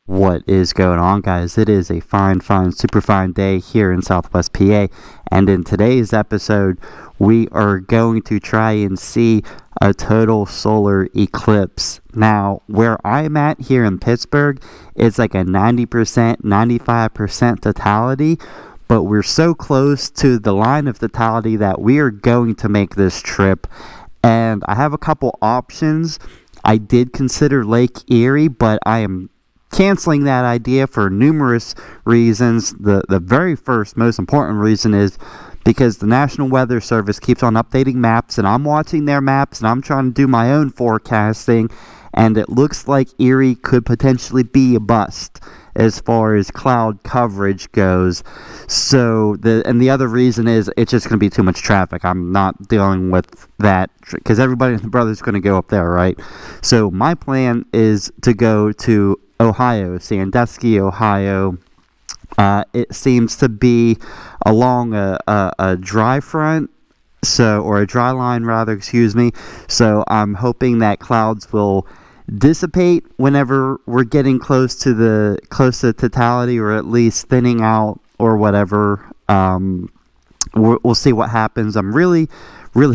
What is going on, guys? It is a fine, super fine day here in Southwest PA, and in today's episode we are going to try and see a total solar eclipse. Now, where I'm at here in Pittsburgh, it's like a 90%, 95% totality, but we're so close to the line of totality that we are going to make this trip, and I have a couple options. I did consider Lake Erie, but I am canceling that idea for numerous reasons. The very first, most important reason is because the National Weather Service keeps on updating maps, and I'm watching their maps, and I'm trying to do my own forecasting, and it looks like Erie could potentially be a bust as far as cloud coverage goes. So the other reason is it's just going to be too much traffic. I'm not dealing with that because everybody and the brother's going to go up there, right? So my plan is to go to Ohio, Sandusky, Ohio. It seems to be along a dry front, or a dry line rather, excuse me. So I'm hoping that clouds will dissipate whenever we're getting close to totality, or at least thinning out or whatever. We'll see what happens. I'm really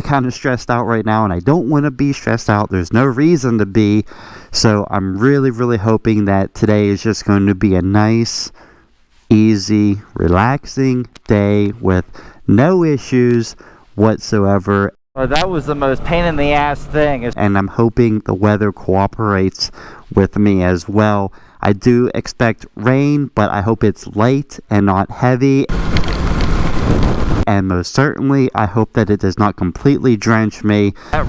kind of stressed out right now, and I don't want to be stressed out. There's no reason to be. So I'm really hoping that today is just going to be a nice, easy, relaxing day with no issues whatsoever. Well, that was the most pain in the ass thing. And I'm hoping the weather cooperates with me as well. I do expect rain, but I hope it's light and not heavy. And most certainly, I hope that it does not completely drench me. That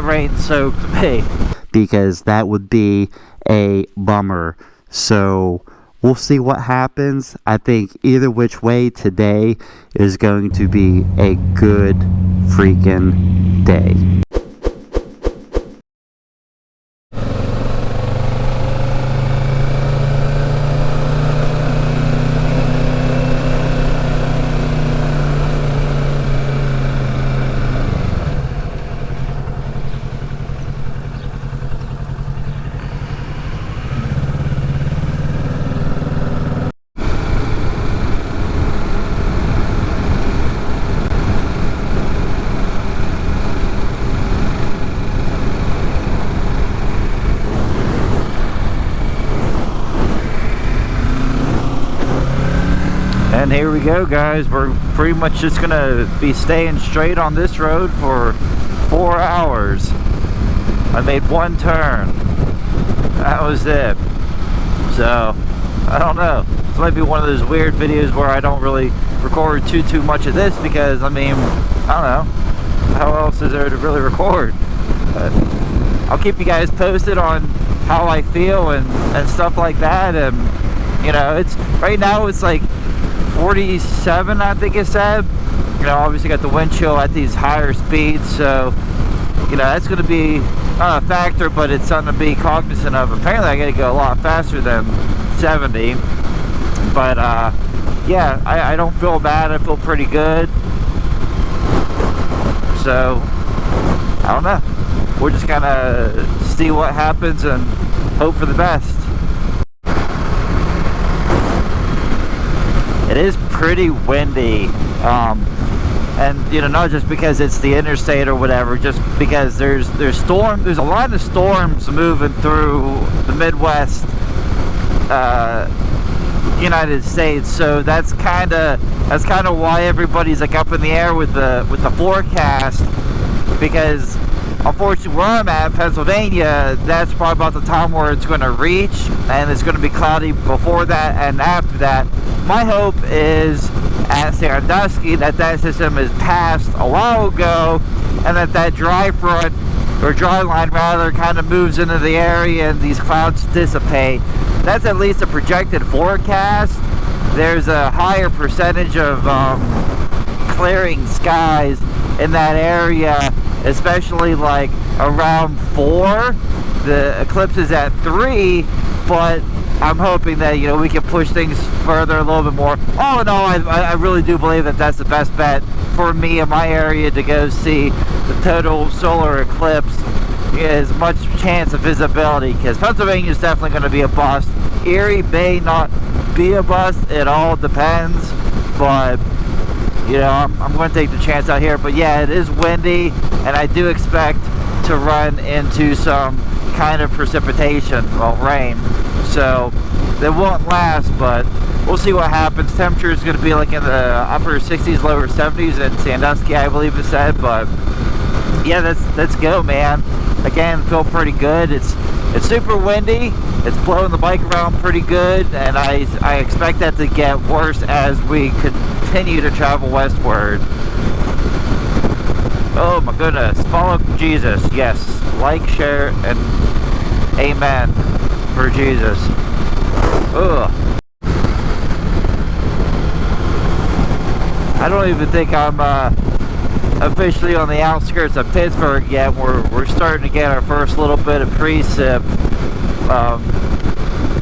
rain soaked me. Because that would be a bummer. So we'll see what happens. I think either which way today is going to be a good freaking day. And here we go, guys. We're pretty much just gonna be staying straight on this road for 4 hours. I made one turn. That was it. So, I don't know. This might be one of those weird videos where I don't really record too much of this because, I mean, I don't know. How else is there to really record? But I'll keep you guys posted on how I feel and stuff like that. And, you know, right now it's like 47, I think it said. You know, obviously got the wind chill at these higher speeds, so you know that's going to be not a factor, but it's something to be cognizant of. Apparently I got to go a lot faster than 70, but yeah, I don't feel bad. I feel pretty good. So I don't know, we're just gonna see what happens and hope for the best. It is pretty windy, and you know, not just because it's the interstate or whatever, just because there's a lot of storms moving through the Midwest United States. So that's kind of why everybody's like up in the air with the forecast, because unfortunately where I'm at, Pennsylvania, that's probably about the time where it's going to reach, and it's going to be cloudy before that and after that. My hope is at Sandusky that system is passed a while ago, and that dry front, or dry line rather, kind of moves into the area and these clouds dissipate. That's at least a projected forecast. There's a higher percentage of clearing skies in that area, especially like around 4. The eclipse is at 3, but I'm hoping that, you know, we can push things further a little bit more. All in all, I really do believe that that's the best bet for me in my area to go see the total solar eclipse. as much chance of visibility, because Pennsylvania is definitely going to be a bust. Erie may not be a bust, it all depends, but you know, I'm going to take the chance out here. But yeah, it is windy, and I do expect to run into some kind of precipitation, well, rain, so it won't last, but we'll see what happens. Temperature is going to be like in the upper 60s, lower 70s in Sandusky, I believe it said. But yeah, let's go, man. Again, feel pretty good. It's super windy. It's blowing the bike around pretty good, and I expect that to get worse as we continue to travel westward. Oh my goodness. Follow Jesus. Yes. Like, share, and amen for Jesus. Ugh. I don't even think I'm officially on the outskirts of Pittsburgh yet. We're starting to get our first little bit of precip.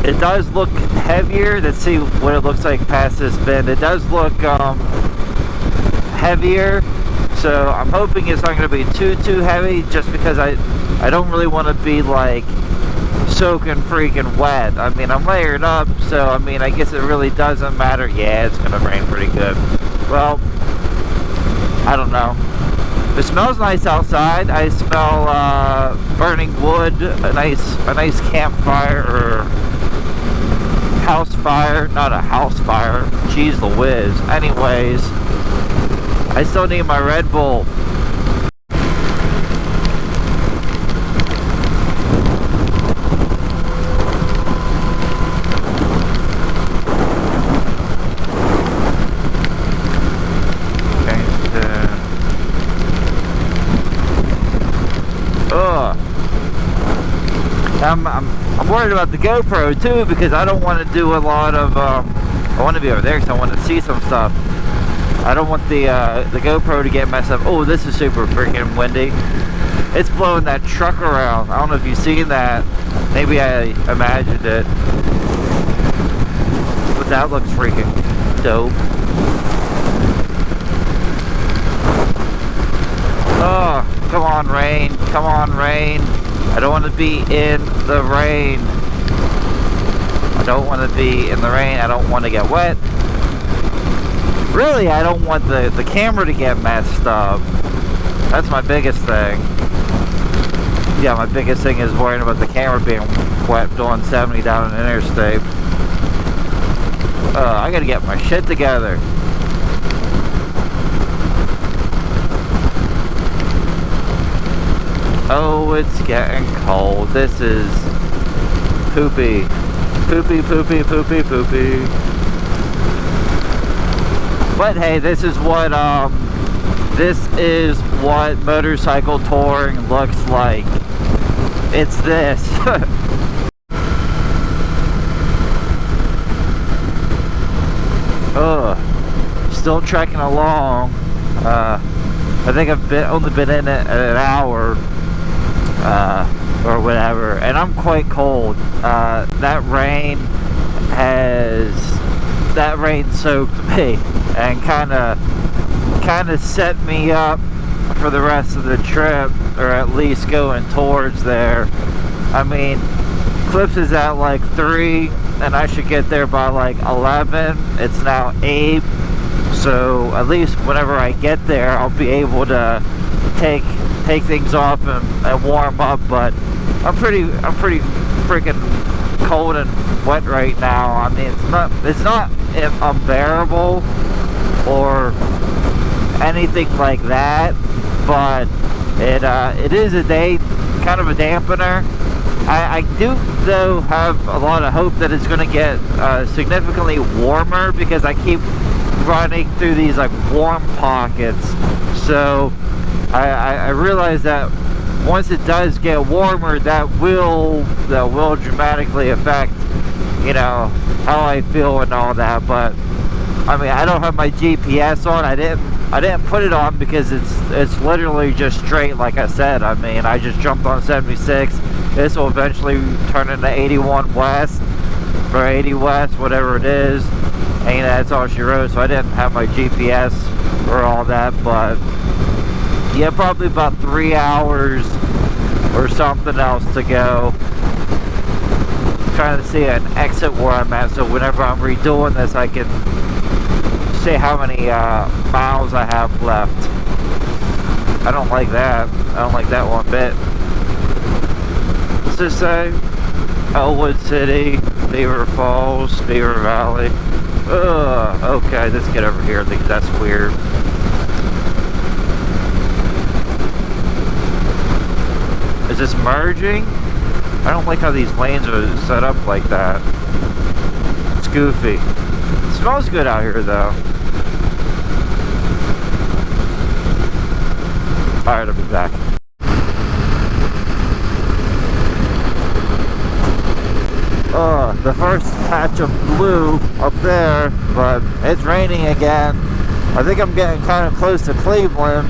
It does look heavier. Let's see what it looks like past this bend. It does look heavier, so I'm hoping it's not going to be too heavy, just because I don't really want to be like soaking freaking wet. I mean, I'm layered up, so I mean, I guess it really doesn't matter. Yeah, it's going to rain pretty good. Well, I don't know. It smells nice outside. I smell burning wood, a nice campfire or house fire. Not a house fire. Jeez Louise. Anyways, I still need my Red Bull. I'm worried about the GoPro too, because I don't want to do a lot of I want to be over there because I want to see some stuff. I don't want the GoPro to get messed up. Oh, this is super freaking windy. It's blowing that truck around. I don't know if you've seen that. Maybe I imagined it, but that looks freaking dope. Oh, come on, rain. Come on, rain. I don't want to be in the rain. I don't want to be in the rain. I don't want to get wet. Really, I don't want the camera to get messed up. That's my biggest thing. Yeah, my biggest thing is worrying about the camera being wet doing 70 down an interstate. I gotta get my shit together. Oh, it's getting cold. This is poopy. Poopy, poopy, poopy, poopy. But hey, this is what motorcycle touring looks like. It's this. Still trekking along. I think I've only been in it an hour. Or whatever, and I'm quite cold. That rain soaked me and kind of set me up for the rest of the trip, or at least going towards there. I mean, Eclipse is at like 3 and I should get there by like 11. It's now 8, so at least whenever I get there I'll be able to take things off and warm up. But I'm pretty freaking cold and wet right now. I mean, it's not unbearable or anything like that, but it is a day, kind of a dampener. I do though have a lot of hope that it's going to get significantly warmer, because I keep running through these like warm pockets. So I realize that once it does get warmer, that will dramatically affect, you know, how I feel and all that. But I mean, I don't have my GPS on. I didn't put it on because it's literally just straight, like I said. I mean, I just jumped on 76. This will eventually turn into 81 west or 80 west, whatever it is. And that's all she wrote. So I didn't have my GPS or all that, but yeah, probably about 3 hours or something else to go. I'm trying to see an exit where I'm at, so whenever I'm redoing this, I can see how many miles I have left. I don't like that. I don't like that one bit. What's this say? Elwood City, Beaver Falls, Beaver Valley. Ugh, okay, let's get over here because that's weird. Is this merging? I don't like how these lanes are set up like that. It's goofy. It smells good out here though. Alright, I'll be back. The first patch of blue up there, but it's raining again. I think I'm getting kind of close to Cleveland.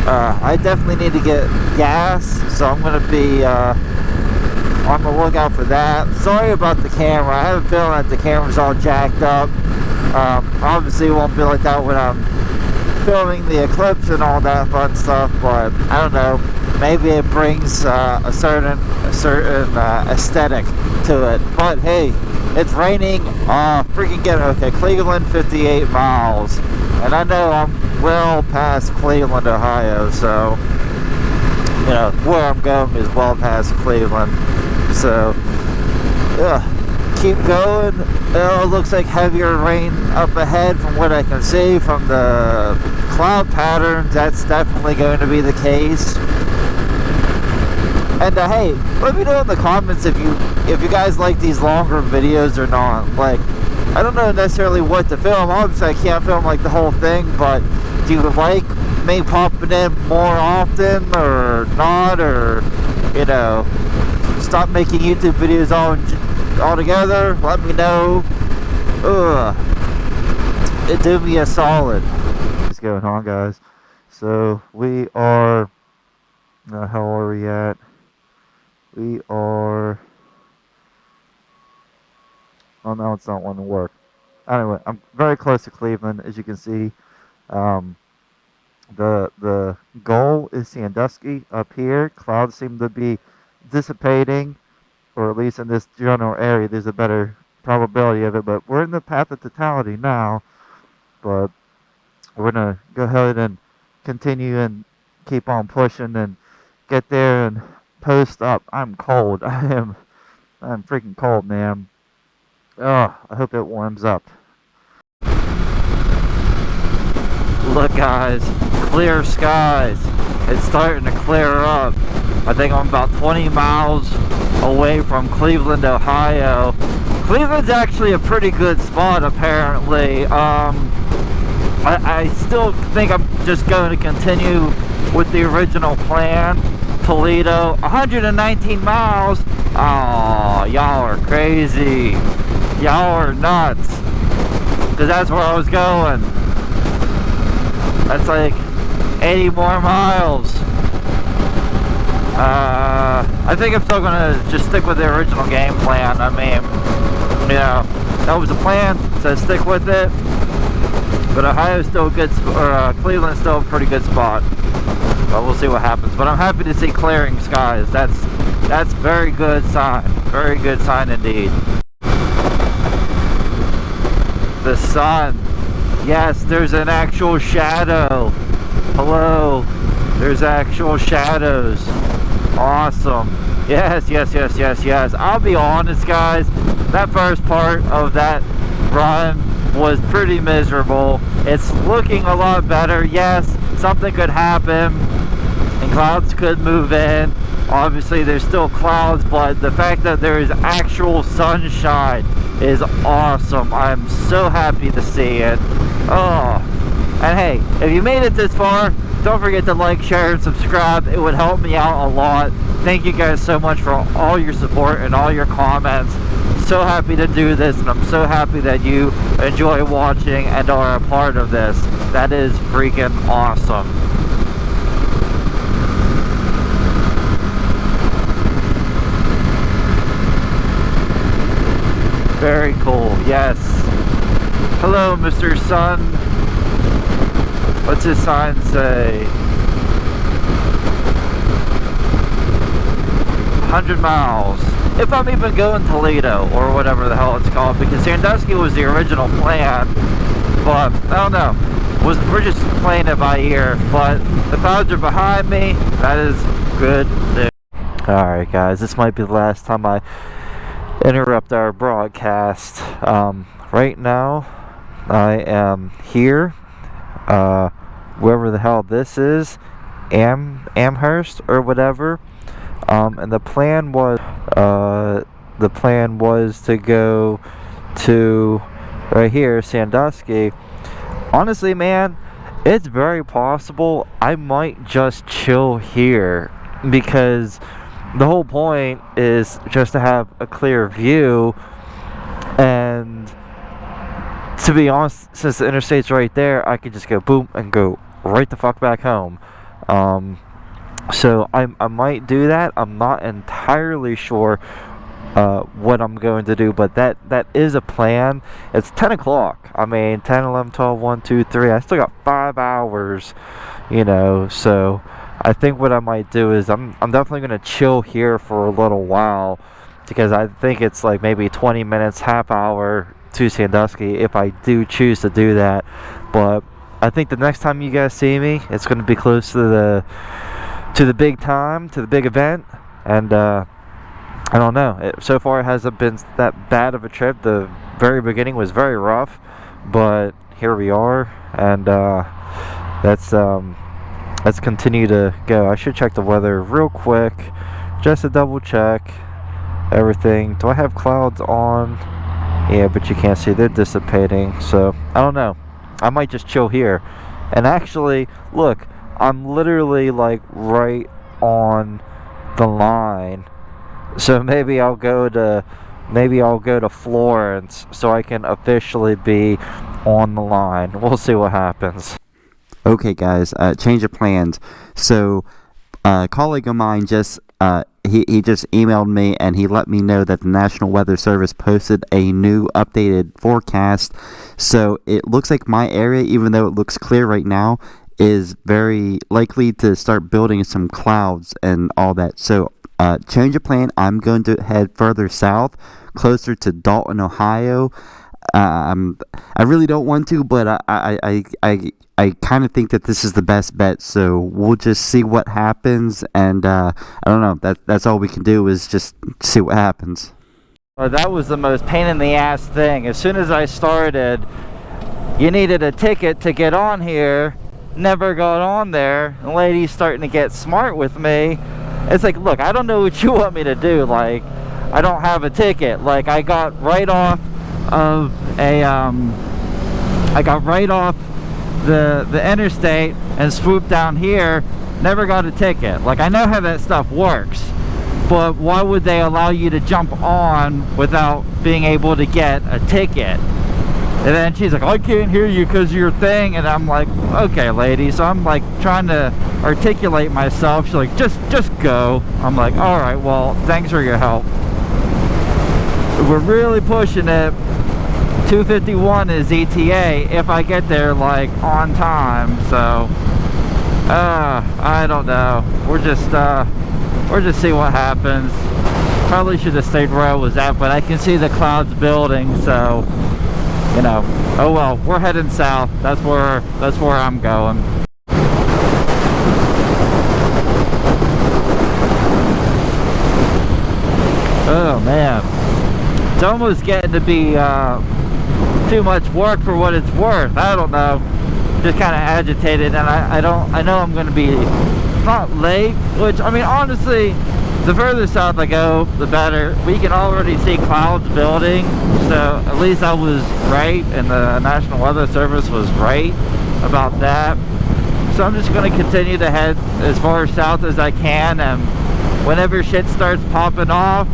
I definitely need to get gas, so I'm going to be on the lookout for that. Sorry about the camera. I have a feeling that the camera's all jacked up. Obviously it won't be like that when I'm filming the eclipse and all that fun stuff, but I don't know. Maybe it brings a certain aesthetic to it. But hey, it's raining. Freaking get okay. Cleveland, 58 miles, and I know I'm well past Cleveland, Ohio. So you know where I'm going is well past Cleveland. So keep going. It looks like heavier rain up ahead from what I can see from the cloud patterns. That's definitely going to be the case. And hey, let me know in the comments if you guys like these longer videos or not. Like, I don't know necessarily what to film. Obviously, I can't film like the whole thing, but do you like me popping in more often or not? Or, you know, stop making YouTube videos all together? Let me know. It did me a solid. What's going on, guys? So we are. How are we at? We are. Oh no, it's not wanting to work. Anyway, I'm very close to Cleveland, as you can see. The goal is Sandusky up here. Clouds seem to be dissipating, or at least in this general area, there's a better probability of it. But we're in the path of totality now. But we're gonna go ahead and continue and keep on pushing and get there and post up. I'm cold. I'm freaking cold, man. Oh, I hope it warms up. Look, guys, clear skies. It's starting to clear up. I think I'm about 20 miles away from Cleveland, Ohio. Cleveland's actually a pretty good spot, apparently. I still think I'm just going to continue with the original plan. Toledo, 119 miles. Oh, y'all are crazy. Y'all are nuts. Because that's where I was going. That's like 80 more miles. I think I'm still gonna just stick with the original game plan. I mean, you know, that was the plan, so stick with it. But Ohio's still a good, Cleveland's still a pretty good spot. But we'll see what happens. But I'm happy to see clearing skies. That's very good sign. Very good sign indeed. The sun. Yes, there's an actual shadow. Hello. There's actual shadows. Awesome. Yes, yes, yes, yes, yes. I'll be honest, guys. That first part of that run was pretty miserable. It's looking a lot better. Yes, something could happen and clouds could move in. Obviously there's still clouds, but the fact that there is actual sunshine is awesome. I'm so happy to see it. Oh, and hey, if you made it this far, don't forget to like, share, and subscribe. It would help me out a lot. Thank you guys so much for all your support and all your comments. So happy to do this, and I'm so happy that you enjoy watching and are a part of this. That is freaking awesome. Very cool. Yes. Hello, Mr. Sun. What's his sign say? 100 miles. If I'm even going Toledo or whatever the hell it's called, because Sandusky was the original plan. But I don't know. We're just playing it by ear. But the clouds are behind me. That is good news. Alright guys, this might be the last time I interrupt our broadcast. Right now I am here, wherever the hell this is, Amherst or whatever, and the plan was to go to right here, Sandusky. Honestly, man, it's very possible I might just chill here, because the whole point is just to have a clear view. And to be honest, since the interstate's right there, I could just go boom and go right the fuck back home. So I might do that. I'm not entirely sure what I'm going to do, but that is a plan. It's 10 o'clock. I mean, 10, 11, 12, 1, 2, 3. I still got 5 hours, you know, so I think what I might do is I'm definitely going to chill here for a little while, because I think it's like maybe 20 minutes, half hour to Sandusky if I do choose to do that. But I think the next time you guys see me, it's going to be close to the big time, to the big event. And I don't know, so far it hasn't been that bad of a trip. The very beginning was very rough, but here we are, and let's continue to go. I should check the weather real quick just to double check everything. Do I have clouds on? Yeah, but you can't see, they're dissipating. So I don't know, I might just chill here. And actually, look, I'm literally like right on the line, so maybe I'll go to Florence so I can officially be on the line. We'll see what happens. Okay guys, change of plans. So a colleague of mine just he just emailed me, and he let me know that the National Weather Service posted a new updated forecast. So it looks like my area, even though it looks clear right now, is very likely to start building some clouds and all that. So change of plan. I'm going to head further south, closer to Dalton, Ohio. I really don't want to, but I kind of think that this is the best bet. So we'll just see what happens, and I don't know. That's all we can do, is just see what happens. Well, that was the most pain in the ass thing. As soon as I started, you needed a ticket to get on here. Never got on there. The lady's starting to get smart with me. It's like, look, I don't know what you want me to do. Like, I don't have a ticket. Like, I got right off of the interstate and swooped down here. Never got a ticket. Like, I know how that stuff works, but why would they allow you to jump on without being able to get a ticket? And then she's like, I can't hear you because of your thing. And I'm like, okay, lady. So I'm like trying to articulate myself. She's like, just go. I'm like, all right, well, thanks for your help. We're really pushing it. 2:51 is ETA if I get there like on time. So I don't know. We're just see what happens. Probably should have stayed where I was at, but I can see the clouds building, so you know, oh well, we're heading south. That's where I'm going. Oh man, it's almost getting to be too much work for what it's worth. I don't know, just kind of agitated, and I know I'm going to be not late, which, I mean, honestly, the further south I go, the better. We can already see clouds building, so at least I was right, and the National Weather Service was right about that. So I'm just going to continue to head as far south as I can, and whenever shit starts popping off,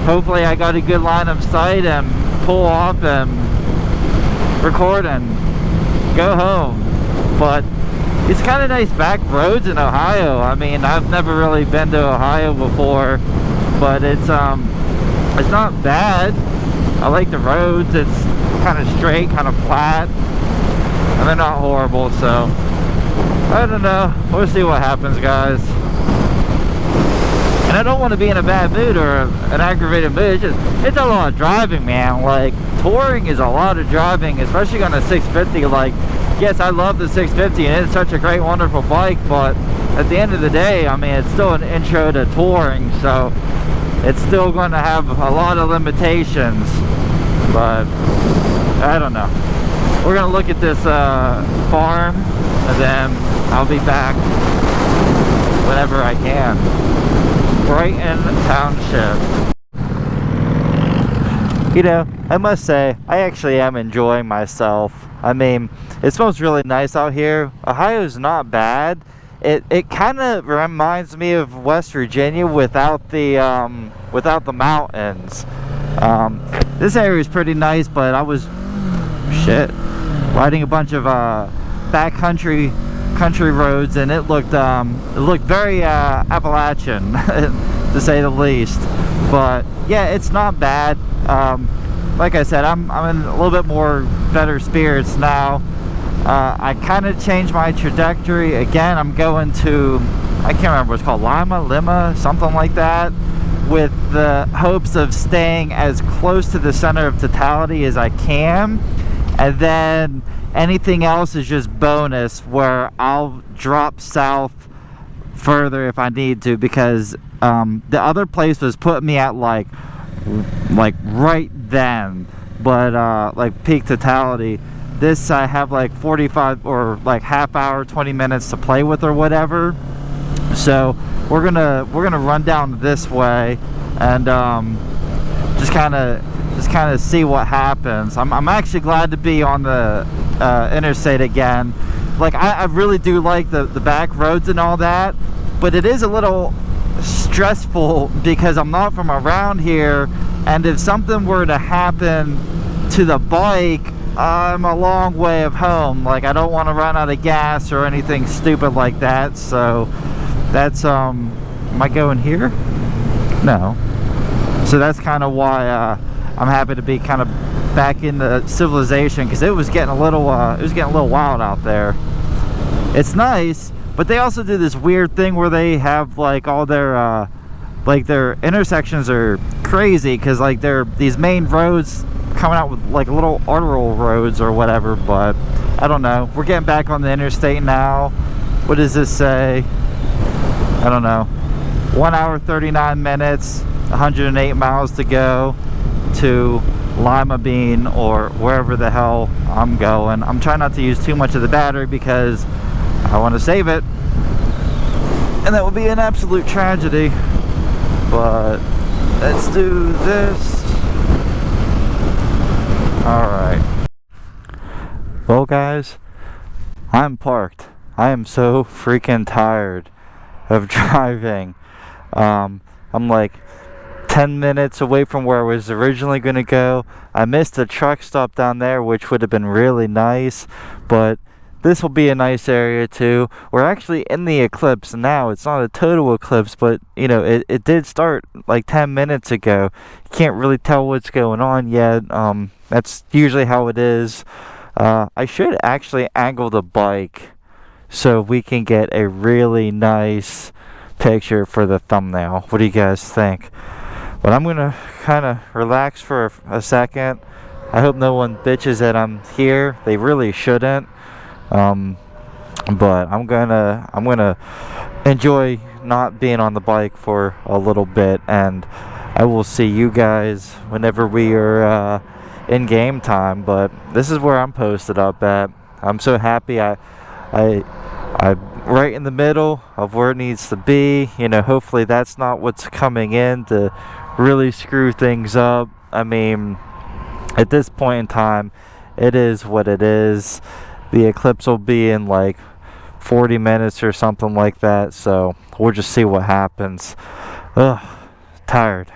hopefully I got a good line of sight and pull off and record and go home. But it's kind of nice back roads in Ohio. I mean, I've never really been to Ohio before, but it's not bad. I like the roads. It's kind of straight, kind of flat, and they're not horrible. So I don't know. We'll see what happens, guys. And And I don't want to be in a bad mood or an aggravated mood. It's a lot of driving, man. Like, touring is a lot of driving, especially on a 650. Like, yes, I love the 650 and it's such a great, wonderful bike, but at the end of the day, I mean, it's still an intro to touring, so it's still going to have a lot of limitations. But I don't know. We're going to look at this farm, and then I'll be back whenever I can. Brighton Township. You know, I must say, I actually am enjoying myself. I mean, it smells really nice out here. Ohio's not bad. It kind of reminds me of West Virginia without the mountains. This area is pretty nice, but I was riding a bunch of backcountry roads, and it looked very Appalachian to say the least. But yeah, it's not bad. Like I said, I'm in a little bit more better spirits now. I kind of changed my trajectory again. I'm going to, I can't remember what it's called, Lima, something like that, with the hopes of staying as close to the center of totality as I can, and then anything else is just bonus, where I'll drop south further if I need to, because the other place was putting me at like right then, but like peak totality. This I have like 45 or like half hour, 20 minutes to play with or whatever. So we're gonna run down this way and just kind of see what happens. I'm actually glad to be on the interstate again. Like I really do like the back roads and all that, but it is a little stressful because I'm not from around here, and if something were to happen to the bike, I'm a long way of home. Like, I don't want to run out of gas or anything stupid like that. So that's am I going here? No. So that's kind of why I'm happy to be kind of back in the civilization, because it was getting a little wild out there. It's nice, but they also do this weird thing where they have like all their intersections are crazy, because like they're these main roads coming out with like little arterial roads or whatever. But I don't know. We're getting back on the interstate now. What does this say? I don't know. 1 hour 39 minutes, 108 miles to go to Lima Bean, or wherever the hell I'm going. I'm trying not to use too much of the battery because I want to save it, and that would be an absolute tragedy. But let's do this. Alright. Well guys, I'm parked. I am so freaking tired of driving. I'm like 10 minutes away from where I was originally going to go. I missed a truck stop down there, which would have been really nice, but this will be a nice area too. We're actually in the eclipse now. It's not a total eclipse, but you know, it did start like 10 minutes ago. You can't really tell what's going on yet. That's usually how it is. I should actually angle the bike so we can get a really nice picture for the thumbnail. What do you guys think? But I'm gonna kind of relax for a second. I hope no one bitches that I'm here. They really shouldn't. But I'm gonna enjoy not being on the bike for a little bit, and I will see you guys whenever we are in game time. But this is where I'm posted up at. I'm so happy I'm right in the middle of where it needs to be. You know, hopefully that's not what's coming in to really screw things up. I mean, at this point in time, it is what it is. The eclipse will be in like 40 minutes or something like that, so we'll just see what happens. Ugh, tired.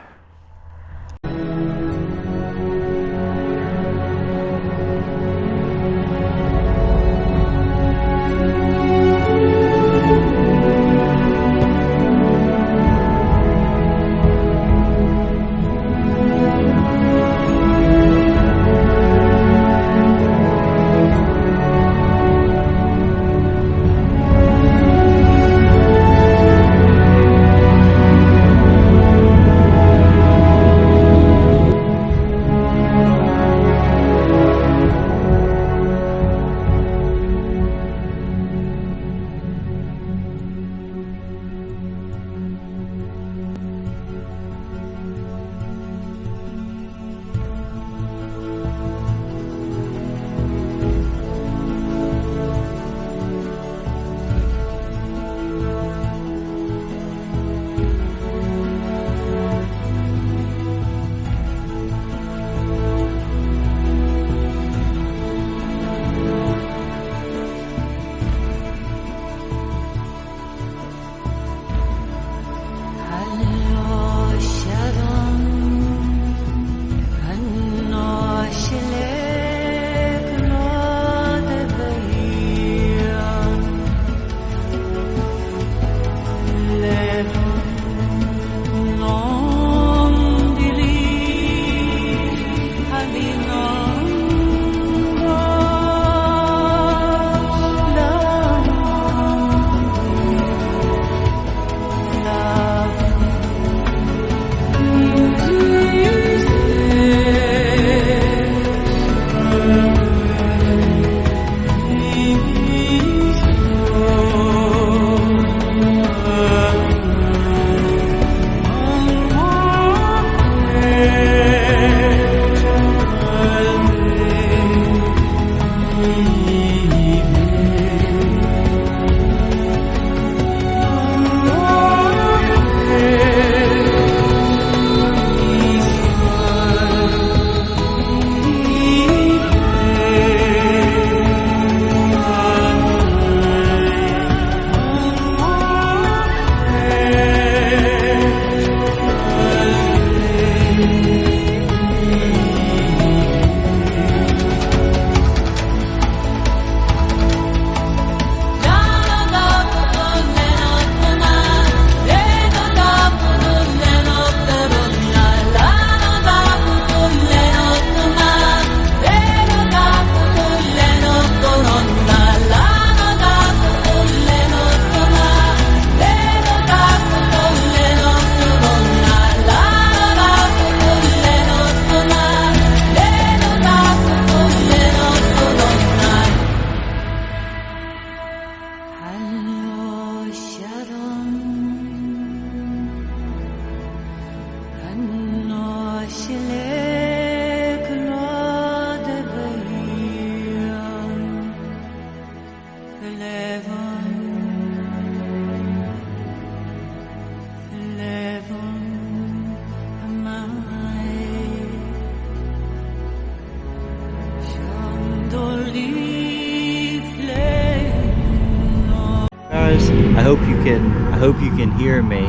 hope you can hear me.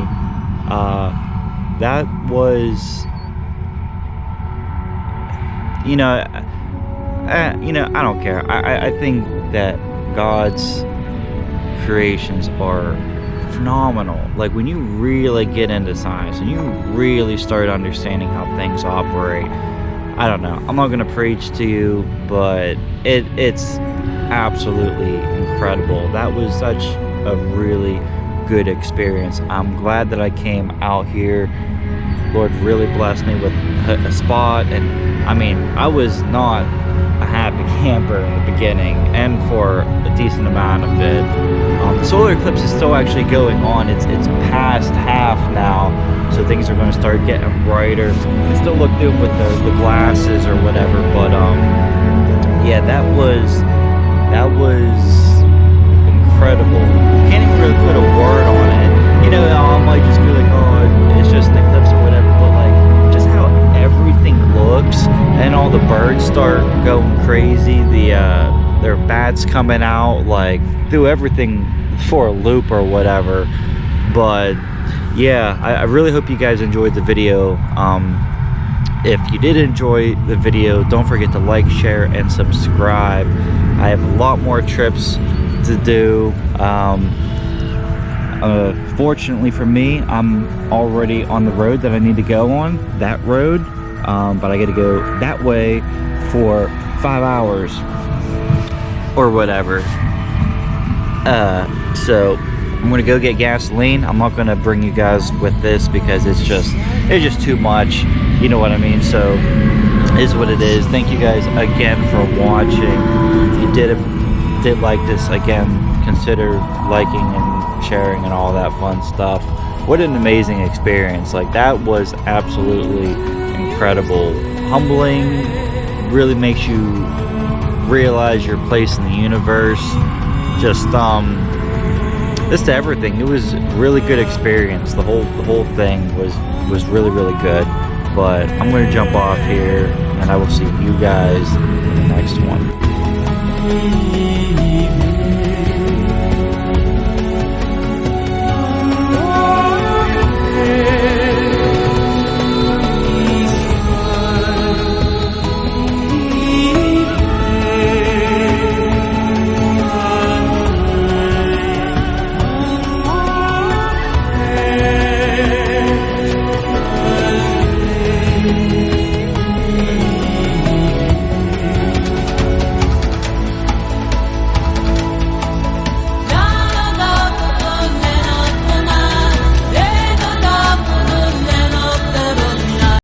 That was, you know, I don't care. I think that God's creations are phenomenal. Like, when you really get into science and you really start understanding how things operate, I don't know, I'm not gonna preach to you, but it's absolutely incredible. That was such a really good experience. I'm glad that I came out here. Lord really blessed me with a spot, and I mean, I was not a happy camper in the beginning, and for a decent amount of it. The solar eclipse is still actually going on. It's past half now, so things are going to start getting brighter. You can still look through them with the glasses or whatever, but yeah, that was incredible. Can't even really put a word on it. You know, I might just be like, oh, it's just an eclipse or whatever, but like, just how everything looks, and all the birds start going crazy, their bats coming out, like, threw everything for a loop or whatever. But yeah, I really hope you guys enjoyed the video. If you did enjoy the video, don't forget to like, share, and subscribe. I have a lot more trips to do. Fortunately for me, I'm already on the road that I need to go on, that road, but I got to go that way for 5 hours or whatever. So I'm gonna go get gasoline. I'm not gonna bring you guys with this because it's just too much, you know what I mean? So it is what it is. Thank you guys again for watching. If you did like this, again, consider liking and sharing and all that fun stuff. What an amazing experience. Like, that was absolutely incredible. Humbling, really makes you realize your place in the universe. Just to everything. It was a really good experience. The whole thing was really, really good. But I'm going to jump off here, and I will see you guys in the next one.